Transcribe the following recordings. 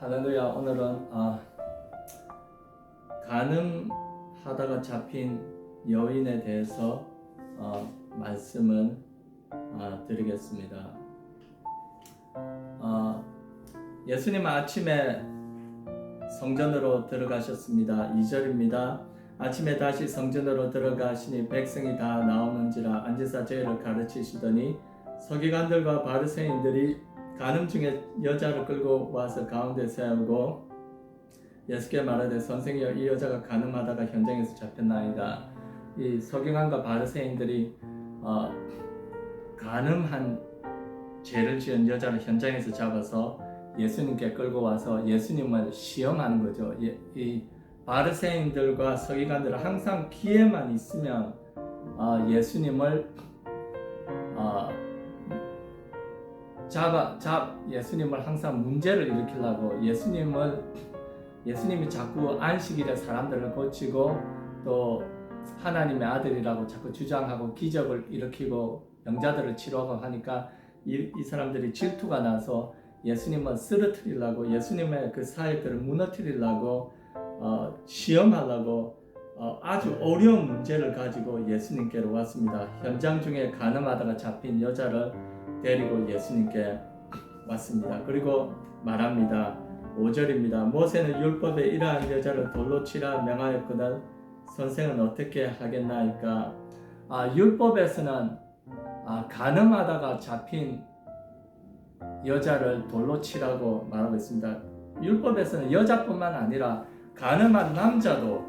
할렐루야. 오늘은 간음하다가 잡힌 여인에 대해서 말씀을 드리겠습니다. 예수님 아침에 성전으로 들어가셨습니다. 2절입니다. 아침에 다시 성전으로 들어가시니 백성이 다 나오는지라 앉으사 저희를 가르치시더니 서기관들과 바리새인들이 간음 중에 여자를 끌고 와서 가운데 세우고 예수께 말하되 선생이여 이 여자가 간음하다가 현장에서 잡혔나이다. 이 서기관과 바리새인들이 간음한 죄를 지은 여자를 현장에서 잡아서 예수님께 끌고 와서 예수님을 시험하는 거죠. 이 바리새인들과 서기관들은 항상 기회만 있으면 예수님을 예수님을 항상 문제를 일으키려고 예수님이 자꾸 안식일에 사람들을 고치고 또 하나님의 아들이라고 자꾸 주장하고 기적을 일으키고 병자들을 치료하고 하니까 이 사람들이 질투가 나서 예수님을 쓰러뜨리려고 예수님의 그 사역들을 무너뜨리려고 시험하려고 아주 어려운 문제를 가지고 예수님께로 왔습니다. 현장 중에 간음하다가 잡힌 여자를 데리고 예수님께 왔습니다. 그리고 말합니다. 5절입니다. 모세는 율법에 이러한 여자를 돌로 치라 명하였거든 선생은 어떻게 하겠나이까. 율법에서는 간음하다가 잡힌 여자를 돌로 치라고 말하고 있습니다. 율법에서는 여자뿐만 아니라 간음한 남자도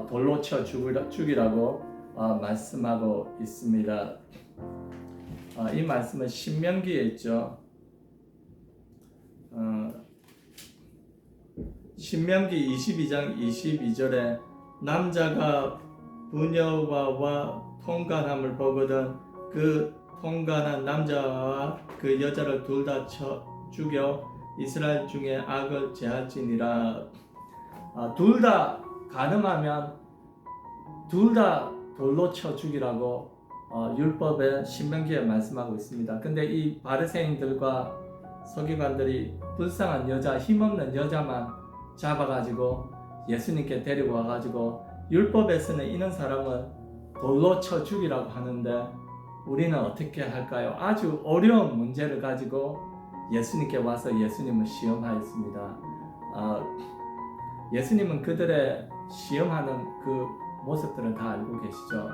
돌로 쳐 죽이라고 말씀하고 있습니다. 이 말씀은 신명기에 있죠. 신명기 22장 22절에 남자가 부녀와 통간함을 보거든 그 통간한 남자와 그 여자를 둘 다 쳐 죽여 이스라엘 중에 악을 제할지니라. 둘 다 간음하면 둘 다 돌로 쳐 죽이라고 율법의 신명기에 말씀하고 있습니다. 근데 이 바리새인들과 서기관들이 불쌍한 여자, 힘없는 여자만 잡아가지고 예수님께 데리고 와가지고 율법에서는 이런 사람을 돌로 쳐 죽이라고 하는데 우리는 어떻게 할까요? 아주 어려운 문제를 가지고 예수님께 와서 예수님을 시험하였습니다. 예수님은 그들의 시험하는 그 모습들을 다 알고 계시죠.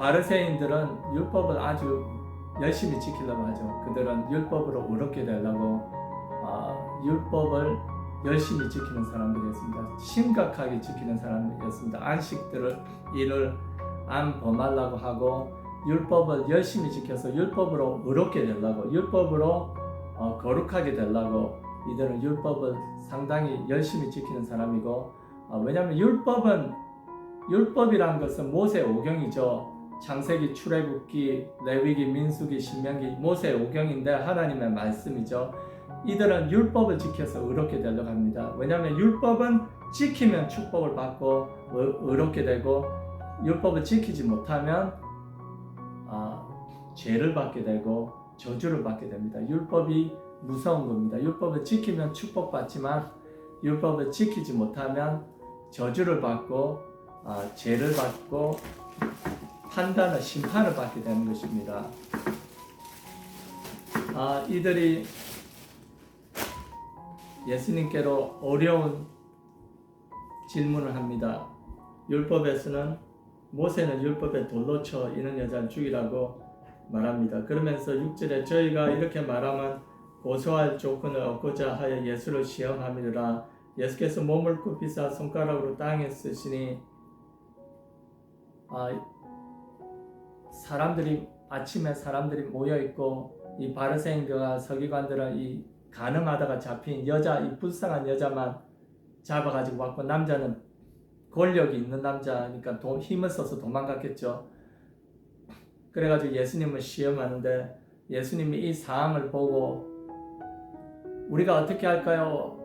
바리새인들은 율법을 아주 열심히 지키려고 하죠. 그들은 율법으로 의롭게 되려고 율법을 열심히 지키는 사람들이었습니다. 심각하게 지키는 사람이었습니다. 일을 안 범하려고 하고 율법을 열심히 지켜서 율법으로 의롭게 되려고 율법으로 거룩하게 되려고 이들은 율법을 상당히 열심히 지키는 사람이고 왜냐하면 율법이란 것은 모세 오경이죠. 창세기, 출애굽기, 레위기, 민수기, 신명기 모세 오경인데 하나님의 말씀이죠. 이들은 율법을 지켜서 의롭게 되려고 합니다. 왜냐하면 율법은 지키면 축복을 받고 의롭게 되고 율법을 지키지 못하면 죄를 받게 되고 저주를 받게 됩니다. 율법이 무서운 겁니다. 율법을 지키면 축복받지만 율법을 지키지 못하면 저주를 받고 죄를 받고 판단을 심판을 받게 되는 것입니다. 이들이 예수님께로 어려운 질문을 합니다. 모세는 율법에 돌로 쳐 이런 여자를 죽이라고 말합니다. 그러면서 6절에 저희가 이렇게 말하면 고소할 조건을 얻고자 하여 예수를 시험함이라. 예수께서 몸을 굽히사 손가락으로 땅에 쓰시니 아침에 사람들이 모여있고 이 바리새인들과 서기관들은 이 간음하다가 잡힌 여자, 이 불쌍한 여자만 잡아가지고 왔고 남자는 권력이 있는 남자니까 힘을 써서 도망갔겠죠. 그래가지고 예수님을 시험하는데 예수님이 이 상황을 보고 우리가 어떻게 할까요?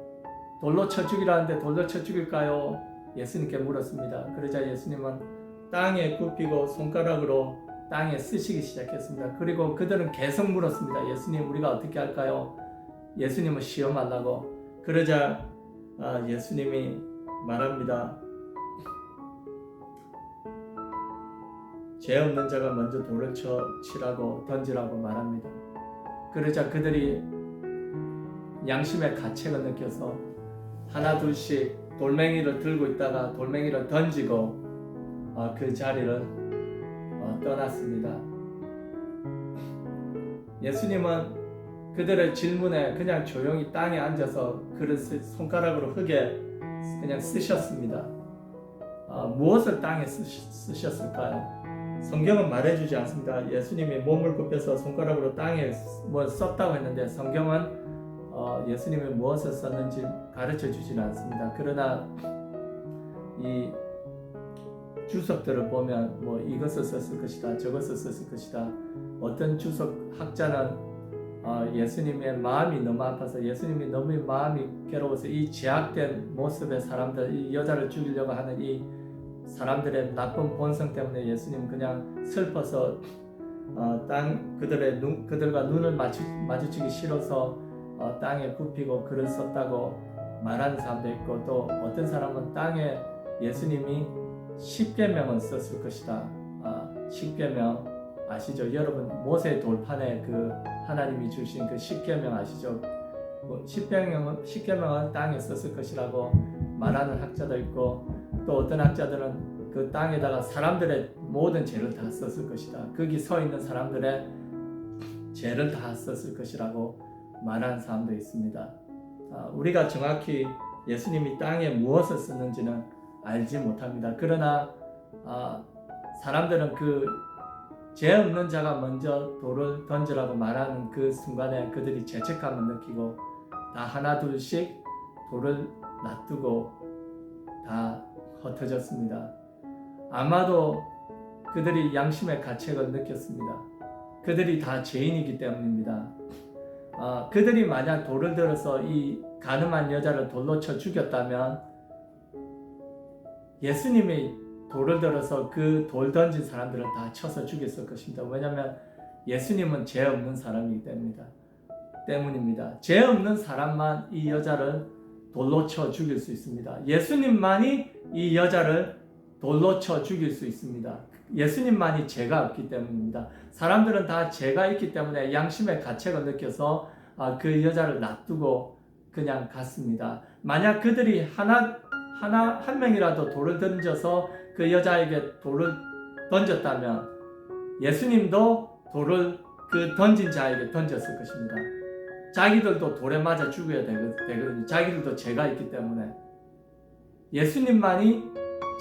돌로 쳐 죽이라는데 돌로 쳐 죽일까요? 예수님께 물었습니다. 그러자 예수님은 땅에 굽히고 손가락으로 땅에 쓰시기 시작했습니다. 그리고 그들은 계속 물었습니다. 예수님, 우리가 어떻게 할까요? 예수님을 시험하려고. 그러자 예수님이 말합니다. 죄 없는 자가 먼저 돌을 치라고 던지라고 말합니다. 그러자 그들이 양심의 가책을 느껴서 하나 둘씩 돌멩이를 들고 있다가 돌멩이를 던지고 그 자리를 떠났습니다. 예수님은 그들의 질문에 그냥 조용히 땅에 앉아서 그릇을 손가락으로 흙에 그냥 쓰셨습니다. 무엇을 땅에 쓰셨을까요? 성경은 말해주지 않습니다. 예수님이 몸을 굽혀서 손가락으로 땅에 뭐 썼다고 했는데 성경은 예수님이 무엇을 썼는지 가르쳐 주지는 않습니다. 그러나 이 주석들을 보면 뭐 이것을 썼을 것이다, 저것을 썼을 것이다. 어떤 주석 학자는 예수님의 마음이 너무 아파서 예수님이 너무 마음이 괴로워서 이 제약된 모습의 사람들, 이 여자를 죽이려고 하는 이 사람들의 나쁜 본성 때문에 예수님 그냥 슬퍼서 그들과 눈을 마주치기 싫어서 땅에 굽히고 글을 썼다고 말하는 사람도 있고, 또 어떤 사람은 땅에 예수님이 십계명을 썼을 것이다. 십계명 아시죠? 여러분 모세 돌판에 그 하나님이 주신 그 십계명 아시죠? 십계명은 땅에 썼을 것이라고 말하는 학자도 있고, 또 어떤 학자들은 그 땅에다가 사람들의 모든 죄를 다 썼을 것이다. 거기 서 있는 사람들의 죄를 다 썼을 것이라고 말하는 사람도 있습니다. 우리가 정확히 예수님이 땅에 무엇을 썼는지는 알지 못합니다. 그러나 사람들은 그 죄 없는 자가 먼저 돌을 던지라고 말하는 그 순간에 그들이 죄책감을 느끼고 다 하나 둘씩 돌을 놔두고 다 흩어졌습니다. 아마도 그들이 양심의 가책을 느꼈습니다. 그들이 다 죄인이기 때문입니다. 그들이 만약 돌을 들어서 이 가늠한 여자를 돌로 쳐 죽였다면 예수님이 돌을 들어서 그 돌 던진 사람들을 다 쳐서 죽였을 것입니다. 왜냐하면 예수님은 죄 없는 사람이기 때문입니다. 죄 없는 사람만 이 여자를 돌로 쳐 죽일 수 있습니다. 예수님만이 이 여자를 돌로 쳐 죽일 수 있습니다. 예수님만이 죄가 없기 때문입니다. 사람들은 다 죄가 있기 때문에 양심의 가책을 느껴서 그 여자를 놔두고 그냥 갔습니다. 만약 그들이 한 명이라도 돌을 던져서 그 여자에게 돌을 던졌다면 예수님도 돌을 그 던진 자에게 던졌을 것입니다. 자기들도 돌에 맞아 죽어야 되거든요. 자기들도 죄가 있기 때문에. 예수님만이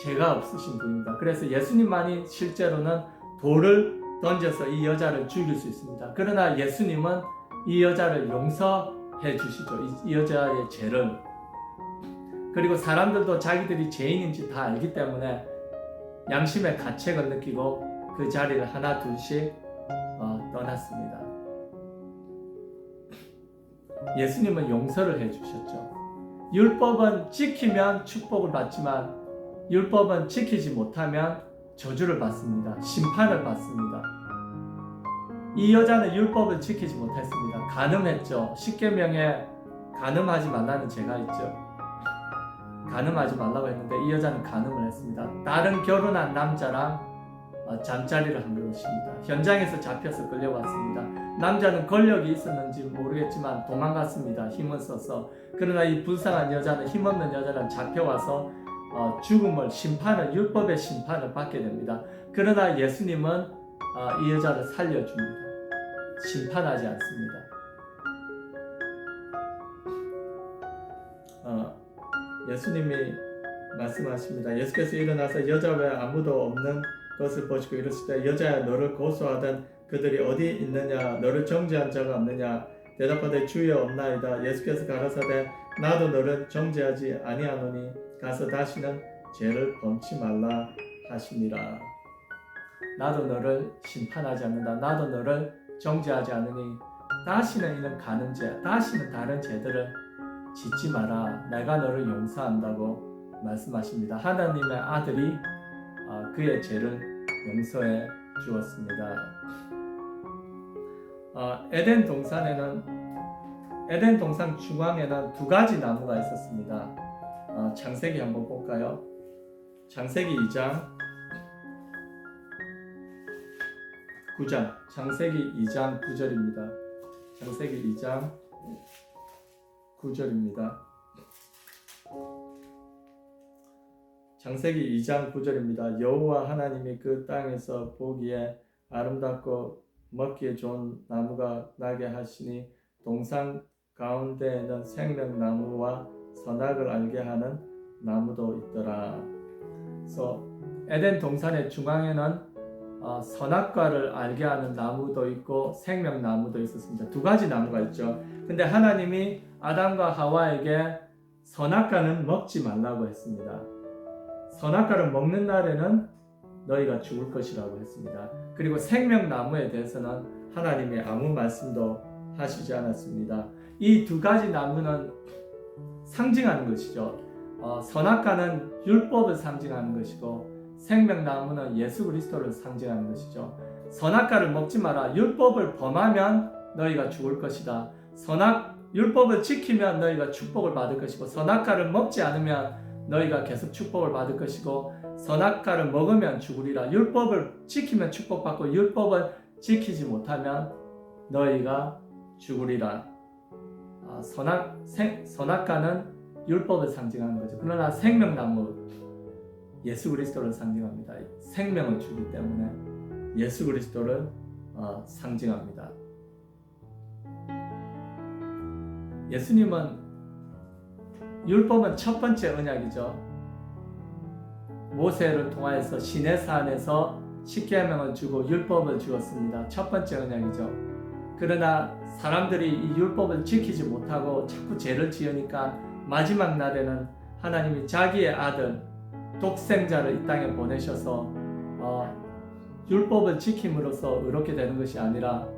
죄가 없으신 분입니다. 그래서 예수님만이 실제로는 돌을 던져서 이 여자를 죽일 수 있습니다. 그러나 예수님은 이 여자를 용서해 주시죠. 이 여자의 죄를. 그리고 사람들도 자기들이 죄인인지 다 알기 때문에 양심의 가책을 느끼고 그 자리를 하나 둘씩 떠났습니다. 예수님은 용서를 해주셨죠. 율법은 지키면 축복을 받지만 율법은 지키지 못하면 저주를 받습니다. 심판을 받습니다. 이 여자는 율법을 지키지 못했습니다. 간음했죠. 십계명에 간음하지 말라는 죄가 있죠. 간음하지 말라고 했는데 이 여자는 간음을 했습니다. 다른 결혼한 남자랑 잠자리를 한 것입니다. 현장에서 잡혀서 끌려왔습니다. 남자는 권력이 있었는지 모르겠지만 도망갔습니다. 힘을 써서. 그러나 이 불쌍한 여자는, 힘없는 여자는 잡혀와서 죽음을, 심판을, 율법의 심판을 받게 됩니다. 그러나 예수님은 이 여자를 살려줍니다. 심판하지 않습니다. 예수님이 말씀하십니다. 예수께서 일어나서 여자 외에 아무도 없는 것을 보시고 이르실 때, 여자야, 너를 고소하던 그들이 어디 있느냐? 너를 정죄한 자가 없느냐? 대답하되 주여 없나이다. 예수께서 가라사대 나도 너를 정죄하지 아니하노니 가서 다시는 죄를 범치 말라 하시니라. 나도 너를 심판하지 않는다. 나도 너를 정죄하지 않으니 다시는 이런 간음죄, 다시는 다른 죄들을 짓지 마라. 내가 너를 용서한다고 말씀하십니다. 하나님의 아들이 그의 죄를 용서해 주었습니다. 에덴 동산 중앙에는 두 가지 나무가 있었습니다. 창세기 한번 볼까요? 창세기 2장 9절. 창세기 2장 9절입니다. 창세기 2장 9절입니다. 창세기 2장 9절입니다. 여호와 하나님이 그 땅에서 보기에 아름답고 먹기에 좋은 나무가 나게 하시니 동산 가운데에는 생명나무와 선악을 알게 하는 나무도 있더라. 그래서 에덴 동산의 중앙에는 선악과를 알게 하는 나무도 있고 생명나무도 있었습니다. 두 가지 나무가 있죠. 근데 하나님이 아담과 하와에게 선악과는 먹지 말라고 했습니다. 선악과를 먹는 날에는 너희가 죽을 것이라고 했습니다. 그리고 생명나무에 대해서는 하나님이 아무 말씀도 하시지 않았습니다. 이 두 가지 나무는 상징하는 것이죠. 선악과는 율법을 상징하는 것이고 생명나무는 예수 그리스도를 상징하는 것이죠. 선악과를 먹지 마라. 율법을 범하면 너희가 죽을 것이다. 율법을 지키면 너희가 축복을 받을 것이고 선악과를 먹지 않으면 너희가 계속 축복을 받을 것이고 선악과를 먹으면 죽으리라. 율법을 지키면 축복받고 율법을 지키지 못하면 너희가 죽으리라. 선악과는 율법을 상징하는 거죠. 그러나 생명나무 예수 그리스도를 상징합니다. 생명을 주기 때문에 예수 그리스도를 상징합니다. 예수님은 율법은 첫 번째 언약이죠. 모세를 통하여서 시내산에서 십계명을 주고 율법을 주었습니다. 첫 번째 언약이죠. 그러나 사람들이 이 율법을 지키지 못하고 자꾸 죄를 지으니까 마지막 날에는 하나님이 자기의 아들 독생자를 이 땅에 보내셔서 율법을 지킴으로써 의롭게 되는 것이 아니라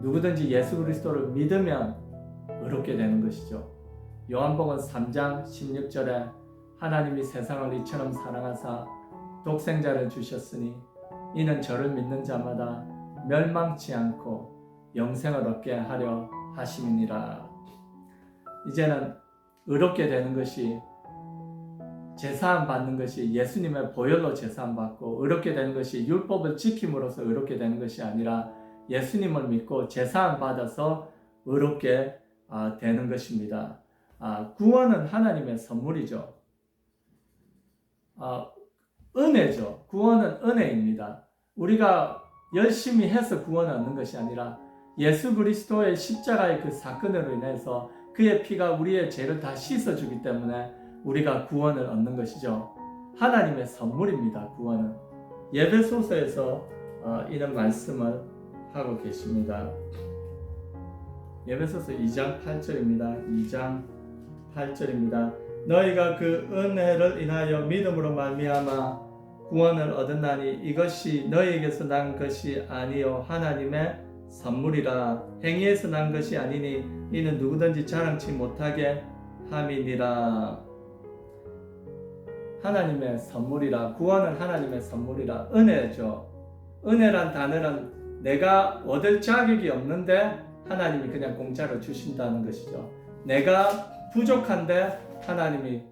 누구든지 예수 그리스도를 믿으면 의롭게 되는 것이죠. 요한복음 3장 16절에 하나님이 세상을 이처럼 사랑하사 독생자를 주셨으니 이는 저를 믿는 자마다 멸망치 않고 영생을 얻게 하려 하심이니라. 이제는 의롭게 되는 것이 제사함 받는 것이 예수님의 보혈로 제사함 받고 의롭게 되는 것이 율법을 지킴으로써 의롭게 되는 것이 아니라 예수님을 믿고 제사함 받아서 의롭게 되는 것입니다. 구원은 하나님의 선물이죠. 은혜죠. 구원은 은혜입니다. 우리가 열심히 해서 구원을 얻는 것이 아니라 예수 그리스도의 십자가의 그 사건으로 인해서 그의 피가 우리의 죄를 다 씻어주기 때문에 우리가 구원을 얻는 것이죠. 하나님의 선물입니다. 구원은. 예배소서에서 이런 말씀을 하고 계십니다. 예배소서 2장 8절입니다. 2장 8절입니다. 너희가 그 은혜를 인하여 믿음으로 말미암아 구원을 얻었나니 이것이 너희에게서 난 것이 아니요 하나님의 선물이라. 행위에서 난 것이 아니니 이는 누구든지 자랑치 못하게 함이니라. 하나님의 선물이라. 구원은 하나님의 선물이라. 은혜죠. 은혜란 단어는 내가 얻을 자격이 없는데 하나님이 그냥 공짜로 주신다는 것이죠. 내가 부족한데 하나님이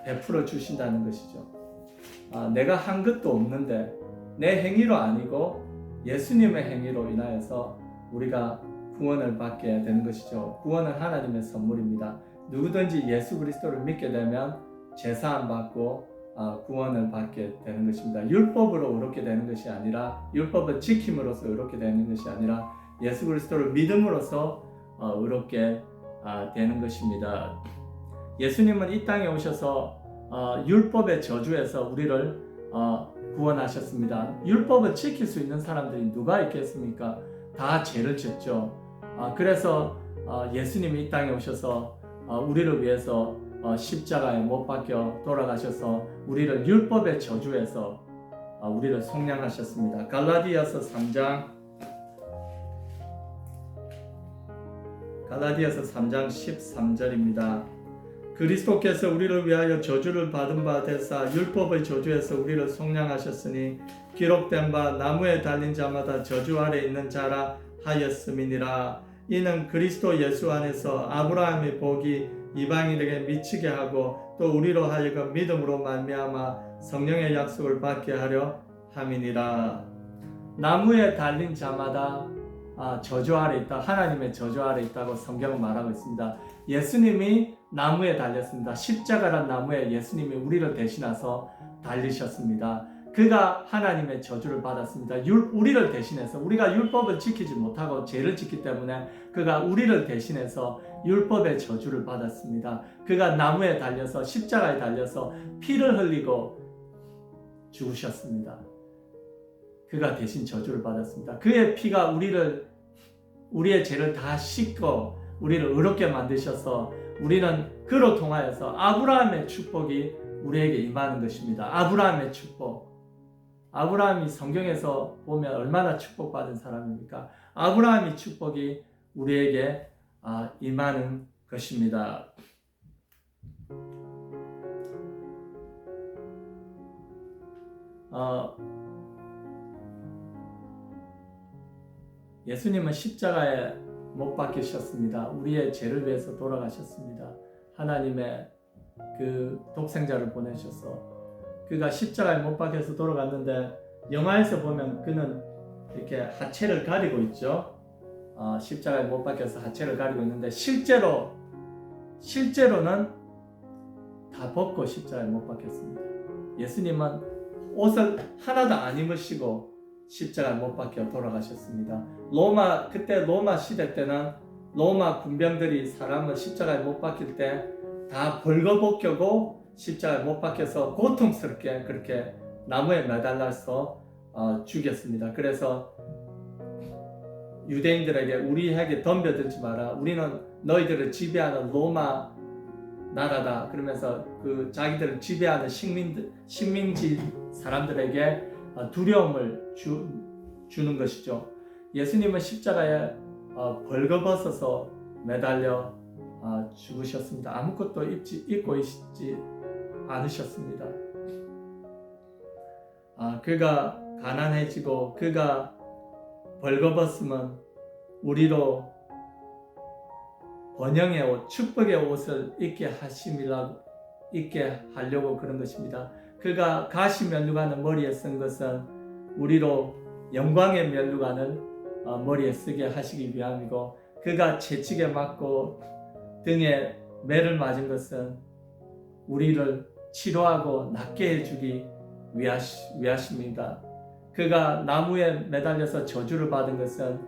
베풀어 주신다는 것이죠. 내가 한 것도 없는데 내 행위로 아니고 예수님의 행위로 인하여서 우리가 구원을 받게 되는 것이죠. 구원은 하나님의 선물입니다. 누구든지 예수 그리스도를 믿게 되면 제사함 받고 구원을 받게 되는 것입니다. 율법으로 의롭게 되는 것이 아니라 율법을 지킴으로써 의롭게 되는 것이 아니라 예수 그리스도를 믿음으로써 의롭게 되는 것입니다. 예수님은 이 땅에 오셔서 율법의 저주에서 우리를 구원하셨습니다. 율법을 지킬 수 있는 사람들이 누가 있겠습니까? 다 죄를 짓죠. 그래서 예수님이 이 땅에 오셔서 우리를 위해서 십자가에 못 박혀 돌아가셔서 우리를 율법의 저주에서 우리를 속량하셨습니다. 갈라디아서 3장 13절입니다. 그리스도께서 우리를 위하여 저주를 받은 바 되사 율법의 저주에서 우리를 속량하셨으니 기록된 바 나무에 달린 자마다 저주 아래 있는 자라 하였음이니라. 이는 그리스도 예수 안에서 아브라함의 복이 이방인에게 미치게 하고 또 우리로 하여금 믿음으로 말미암아 성령의 약속을 받게 하려 함이니라. 나무에 달린 자마다 저주 아래 있다. 하나님의 저주 아래 있다고 성경은 말하고 있습니다. 예수님이 나무에 달렸습니다. 십자가란 나무에 예수님이 우리를 대신해서 달리셨습니다. 그가 하나님의 저주를 받았습니다. 우리를 대신해서, 우리가 율법을 지키지 못하고 죄를 짓기 때문에 그가 우리를 대신해서 율법의 저주를 받았습니다. 그가 나무에 달려서, 십자가에 달려서 피를 흘리고 죽으셨습니다. 그가 대신 저주를 받았습니다. 그의 피가 우리의 죄를 다 씻고 우리를 의롭게 만드셔서 우리는 그로 통하여서 아브라함의 축복이 우리에게 임하는 것입니다. 아브라함의 축복. 아브라함이 성경에서 보면 얼마나 축복받은 사람입니까? 아브라함의 축복이 우리에게 임하는 것입니다. 예수님은 십자가에 못 박히셨습니다. 우리의 죄를 위해서 돌아가셨습니다. 하나님의 그 독생자를 보내셔서 그가 십자가에 못 박혀서 돌아갔는데 영화에서 보면 그는 이렇게 하체를 가리고 있죠. 십자가에 못 박혀서 하체를 가리고 있는데 실제로는 다 벗고 십자가에 못 박혔습니다. 예수님은 옷을 하나도 안 입으시고 십자가에 못 박혀 돌아가셨습니다. 그때 로마 시대 때는 로마 군병들이 사람을 십자가에 못 박힐 때 다 벌거벗겨고 십자가에 못 박혀서 고통스럽게 그렇게 나무에 매달려서 죽였습니다. 그래서 유대인들에게 우리에게 덤벼들지 마라. 우리는 너희들을 지배하는 로마 나라다. 그러면서 그 자기들을 지배하는 식민지 사람들에게 두려움을 주는 것이죠. 예수님은 십자가에 벌거벗어서 매달려 죽으셨습니다. 아무것도 입고 있지 않으셨습니다. 그가 가난해지고 그가 벌거벗으면 우리로 번영의 옷, 축복의 옷을 입게 하려고 그런 것입니다. 그가 가시 면류관을 머리에 쓴 것은 우리로 영광의 면류관을 머리에 쓰게 하시기 위함이고, 그가 채찍에 맞고 등에 매를 맞은 것은 우리를 치료하고 낫게 해주기 위하십니다. 그가 나무에 매달려서 저주를 받은 것은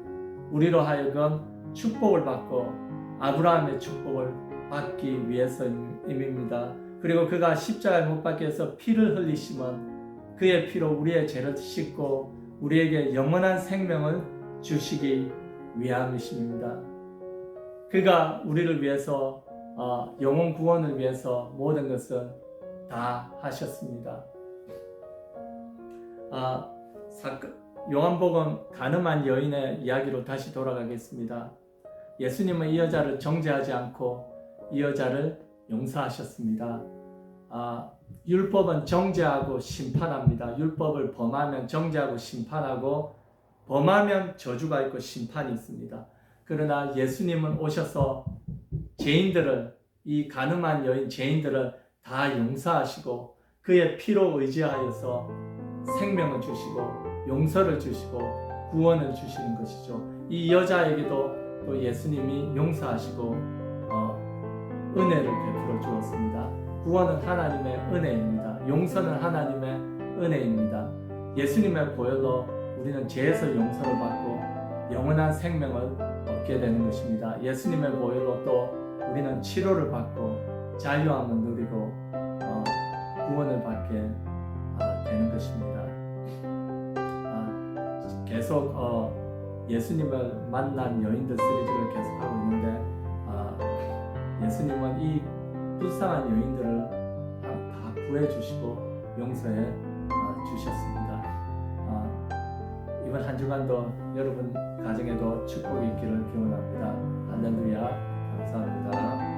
우리로 하여금 축복을 받고 아브라함의 축복을 받기 위해서입니다. 그리고 그가 십자가에 못 박혀서 피를 흘리심은 그의 피로 우리의 죄를 씻고 우리에게 영원한 생명을 주시기 위함이십니다. 그가 우리를 위해서 영혼 구원을 위해서 모든 것을 다 하셨습니다. 요한복음 가늠한 여인의 이야기로 다시 돌아가겠습니다. 예수님은 이 여자를 정죄하지 않고 이 여자를 용서하셨습니다. 율법은 정죄하고 심판합니다. 율법을 범하면 정죄하고 심판하고, 범하면 저주가 있고 심판이 있습니다. 그러나 예수님은 오셔서 이 가늠한 여인 죄인들을 다 용서하시고 그의 피로 의지하여서 생명을 주시고 용서를 주시고 구원을 주시는 것이죠. 이 여자에게도 또 예수님이 용서하시고 은혜를 베풀어 주었습니다. 구원은 하나님의 은혜입니다. 용서는 하나님의 은혜입니다. 예수님의 보혈로 우리는 죄에서 용서를 받고 영원한 생명을 얻게 되는 것입니다. 예수님의 보혈로 또 우리는 치료를 받고 자유함을 누리고 구원을 받게 되는 것입니다. 계속 예수님을 만난 여인들 시리즈를 계속하고 있는데 예수님은 이 불쌍한 여인들을 다 구해주시고 용서해 주셨습니다. 이번 한 주간도 여러분 가정에도 축복이 있기를 기원합니다. 할렐루야. 감사합니다.